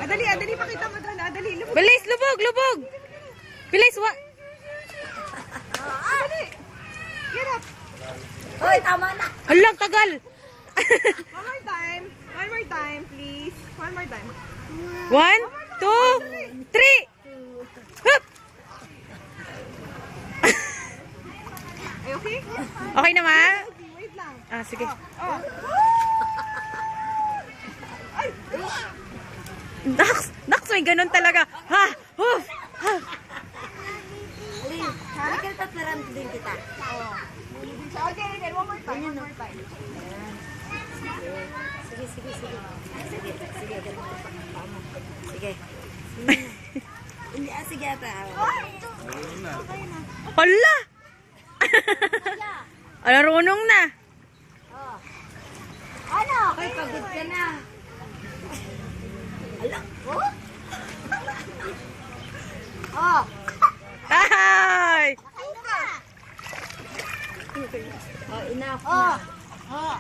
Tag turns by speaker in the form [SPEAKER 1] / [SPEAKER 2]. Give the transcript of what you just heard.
[SPEAKER 1] Adali, adali, pakita mo doon. Adali, lubog.
[SPEAKER 2] Bilis, lubog, lubog. Bilis, wa.
[SPEAKER 1] Adali. Get up.
[SPEAKER 3] Hoy, tama na.
[SPEAKER 2] Halang, tagal.
[SPEAKER 1] One more time. One more time, please. One more time.
[SPEAKER 2] 1, 2, 3. Hup.
[SPEAKER 1] Ay, okay?
[SPEAKER 2] Okay na, ma?
[SPEAKER 1] Wait lang.
[SPEAKER 2] Ah, sige.
[SPEAKER 1] Oh. Ay!
[SPEAKER 2] Dax, may ganun talaga. Ha! Huf! Ha!
[SPEAKER 3] Alin, halika tataran din kita.
[SPEAKER 1] Okay, again. One more time. One more time.
[SPEAKER 3] Sige, sige, sige. Sige, sige. Sige. Hindi, sige ata.
[SPEAKER 2] Hala! Alarunong na.
[SPEAKER 3] Ano? Ay, pagod ka na. Ala, oh? Oh.
[SPEAKER 2] Ay!
[SPEAKER 3] Oh, enough na.
[SPEAKER 1] Oh.